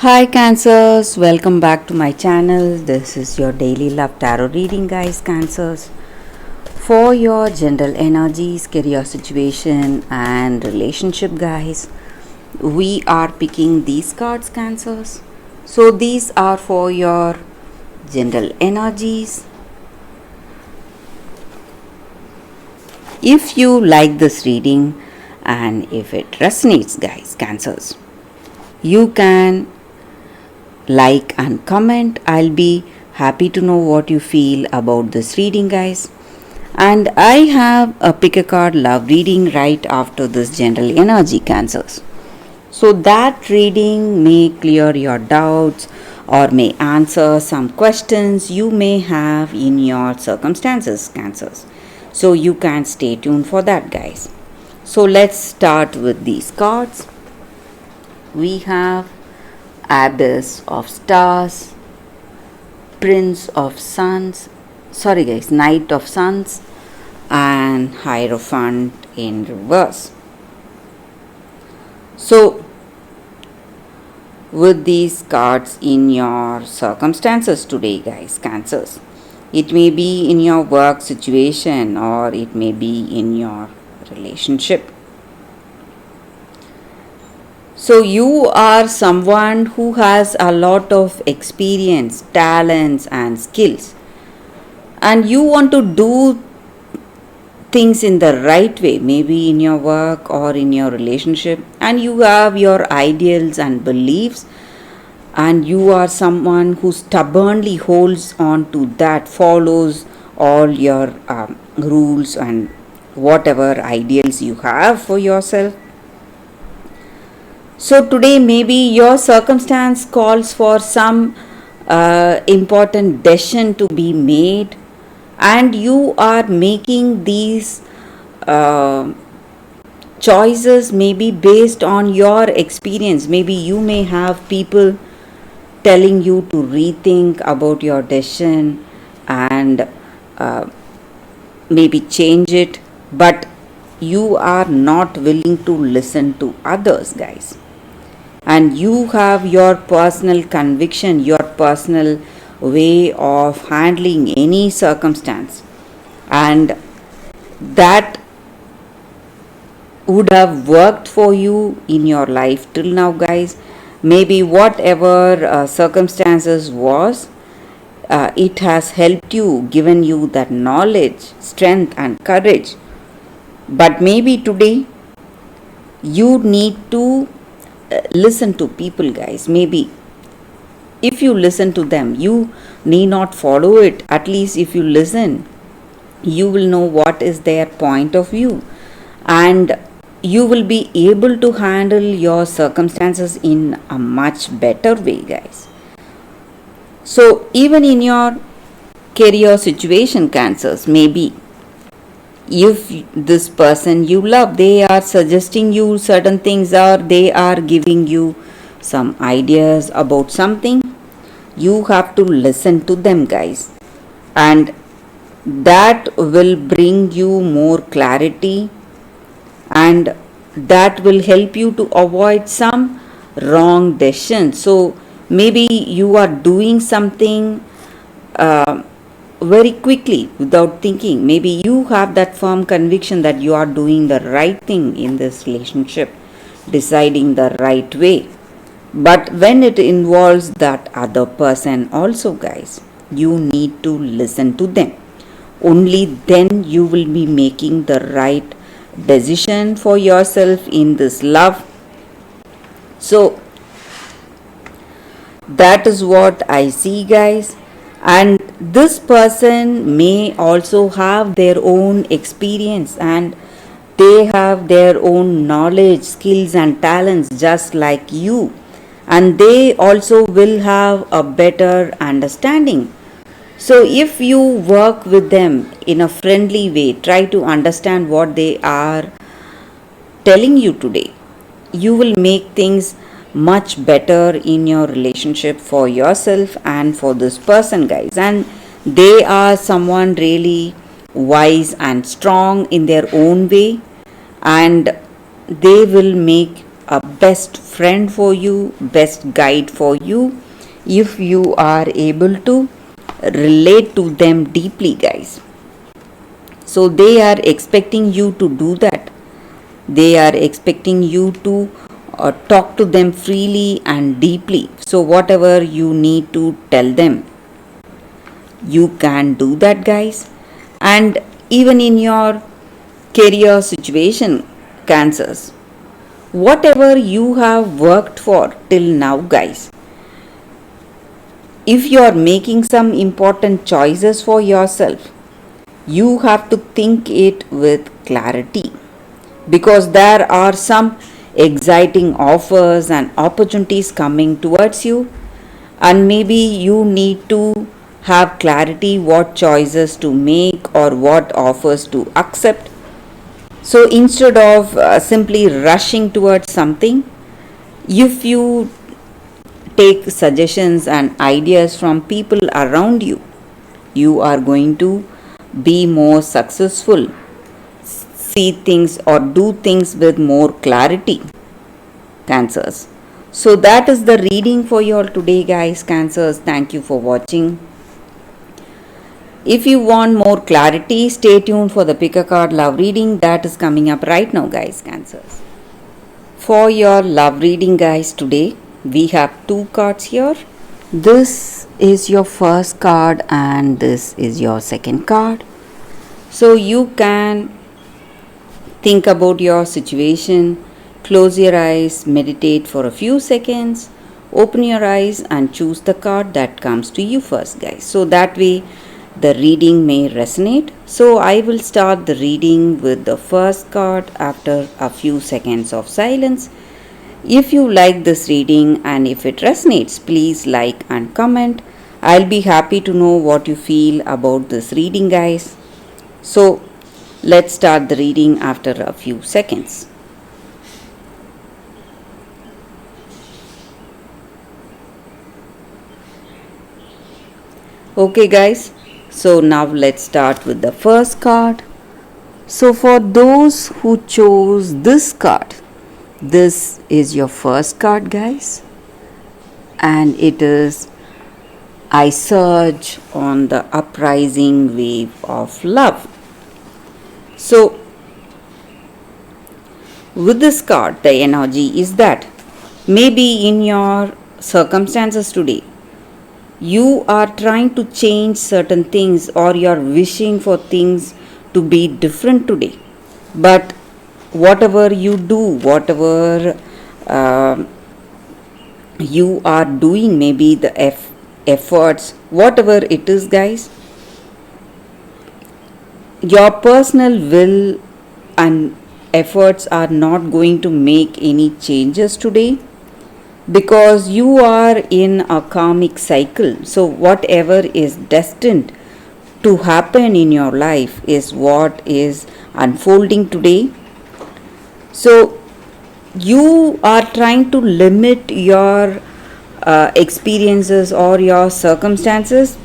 Hi Cancers, welcome back to my channel. This is your daily love tarot reading, guys. Cancers, for your general energies, career situation and relationship, guys. We are picking these cards, Cancers. So these are for your general energies. If you like this reading and if it resonates, guys, Cancers, you can like and comment. I'll be happy to know what you feel about this reading, guys. And I have a pick a card love reading right after this general energy, Cancers. So that reading may clear your doubts or may answer some questions you may have in your circumstances, Cancers. So you can stay tuned for that, guys. So let's start with these cards. We have Abbess of Stars, Prince of Suns, Knight of Suns, and Hierophant in reverse. So, with these cards in your circumstances today, guys, Cancers, it may be in your work situation or it may be in your relationship. So you are someone who has a lot of experience, talents and skills, and you want to do things in the right way, maybe in your work or in your relationship, and you have your ideals and beliefs, and you are someone who stubbornly holds on to that, follows all your rules and whatever ideals you have for yourself. So today maybe your circumstance calls for some important decision to be made, and you are making these choices maybe based on your experience. Maybe you may have people telling you to rethink about your decision and maybe change it, but you are not willing to listen to others, guys. And you have your personal conviction, your personal way of handling any circumstance, and that would have worked for you in your life till now, guys. Maybe whatever circumstances was, it has helped you, given you that knowledge, strength and courage. But maybe today you need to listen to people, guys. Maybe if you listen to them, you need not follow it. At least if you listen, you will know what is their point of view, and you will be able to handle your circumstances in a much better way, guys. So even in your career situation, Cancers, maybe if this person you love, they are suggesting you certain things or they are giving you some ideas about something, you have to listen to them, guys, and that will bring you more clarity, and that will help you to avoid some wrong decisions. So maybe you are doing something very quickly without thinking. Maybe you have that firm conviction that you are doing the right thing in this relationship, deciding the right way. But when it involves that other person also, guys, you need to listen to them. Only then you will be making the right decision for yourself in this love. So that is what I see, guys. And this person may also have their own experience, and they have their own knowledge, skills and talents just like you, and they also will have a better understanding. So if you work with them in a friendly way, try to understand what they are telling you today, you will make things much better in your relationship for yourself and for this person, guys. And they are someone really wise and strong in their own way, and they will make a best friend for you, best guide for you, if you are able to relate to them deeply, guys. So they are expecting you to do that. They are expecting you to talk to them freely and deeply. So whatever you need to tell them, you can do that, guys. And even in your career situation, Cancers, whatever you have worked for till now, guys, if you are making some important choices for yourself, you have to think it with clarity, because there are some exciting offers and opportunities coming towards you, and maybe you need to have clarity what choices to make or what offers to accept. So instead of simply rushing towards something, if you take suggestions and ideas from people around you, you are going to be more successful, see things or do things with more clarity, Cancers. So that is the reading for you all today, guys. Cancers, thank you for watching. If you want more clarity, stay tuned for the pick a card love reading that is coming up right now, guys. Cancers, for your love reading, guys, today we have two cards here. This is your first card and this is your second card. So you can think about your situation, close your eyes, meditate for a few seconds, open your eyes and choose the card that comes to you first, guys. So that way the reading may resonate. So I will start the reading with the first card after a few seconds of silence. If you like this reading and if it resonates, please like and comment. I'll be happy to know what you feel about this reading, guys. So let's start the reading after a few seconds. Okay, guys. So now let's start with the first card. So for those who chose this card, this is your first card, guys, and it is I surge on the uprising wave of love. So with this card, the energy is that maybe in your circumstances today, you are trying to change certain things or you are wishing for things to be different today. But whatever you do, whatever you are doing, maybe the efforts, whatever it is, guys, your personal will and efforts are not going to make any changes today, because you are in a karmic cycle. So whatever is destined to happen in your life is what is unfolding today. So you are trying to limit your experiences or your circumstances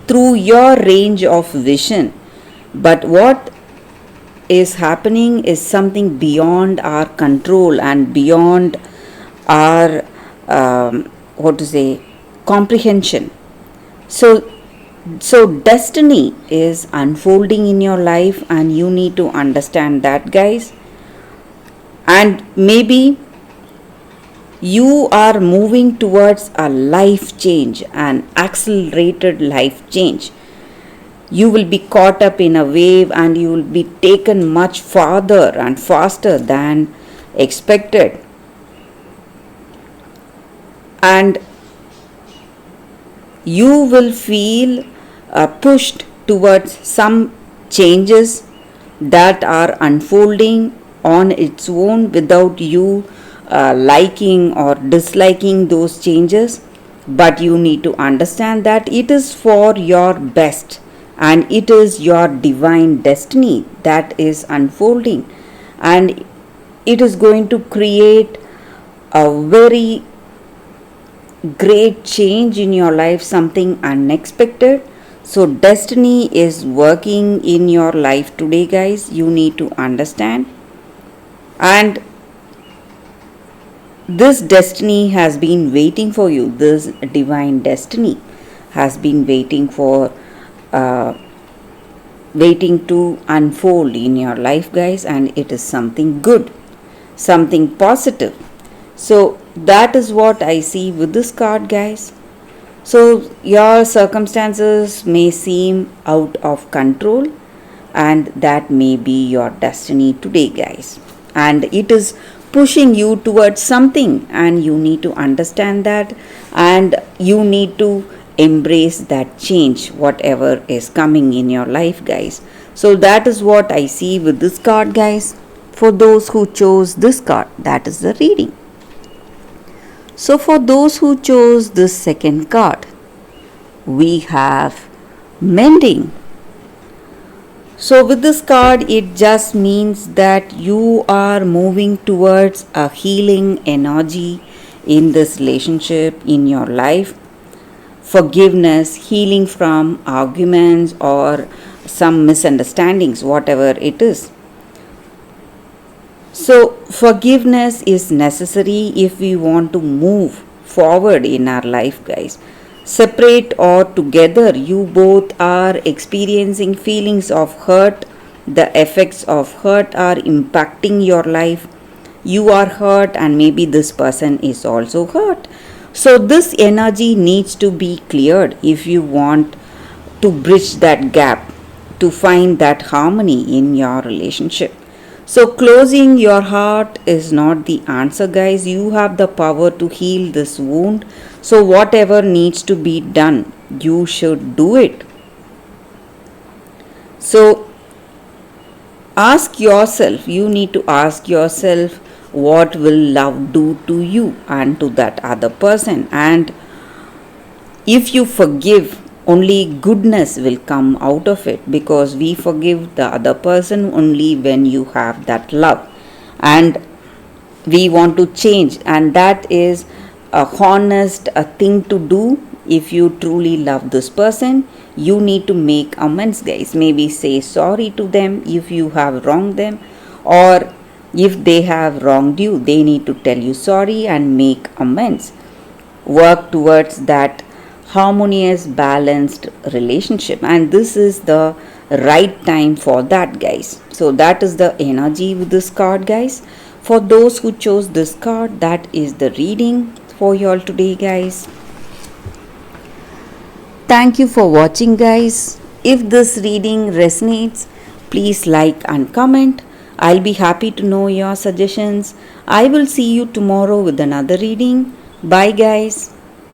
through your range of vision, but what is happening is something beyond our control and beyond our comprehension. So destiny is unfolding in your life and you need to understand that, guys. And maybe you are moving towards a life change, an accelerated life change. You will be caught up in a wave and you will be taken much farther and faster than expected. And you will feel pushed towards some changes that are unfolding on its own without you liking or disliking those changes. But you need to understand that it is for your best and it is your divine destiny that is unfolding, and it is going to create a very great change in your life, something unexpected. So destiny is working in your life today, guys. You need to understand. And this destiny has been waiting for you. This divine destiny has been uh, waiting to unfold in your life, guys, and it is something good, something positive. So that is what I see with this card, guys. So your circumstances may seem out of control, and that may be your destiny today, guys. And it is pushing you towards something, and you need to understand that, and you need to embrace that change, whatever is coming in your life, guys. So that is what I see with this card, guys. For those who chose this card, that is the reading. So, for those who chose this second card, we have mending. So, with this card, it just means that you are moving towards a healing energy in this relationship, in your life. Forgiveness, healing from arguments or some misunderstandings, whatever it is. So, forgiveness is necessary if we want to move forward in our life, guys. Separate or together, you both are experiencing feelings of hurt. The effects of hurt are impacting your life. You are hurt, and maybe this person is also hurt. So, this energy needs to be cleared if you want to bridge that gap, to find that harmony in your relationship. So, closing your heart is not the answer, guys. You have the power to heal this wound. So, whatever needs to be done, you should do it. So, ask yourself, you need to ask yourself, what will love do to you and to that other person? And if you forgive, only goodness will come out of it, because we forgive the other person only when you have that love and we want to change, and that is a honest a thing to do. If you truly love this person, you need to make amends, guys. Maybe say sorry to them if you have wronged them, or if they have wronged you, they need to tell you sorry and make amends. Work towards that harmonious, balanced relationship, and this is the right time for that, guys. So that is the energy with this card, guys. For those who chose this card, that is the reading for you all today, guys. Thank you for watching, guys. If this reading resonates, please like and comment. I'll be happy to know your suggestions. I will see you tomorrow with another reading. Bye, guys.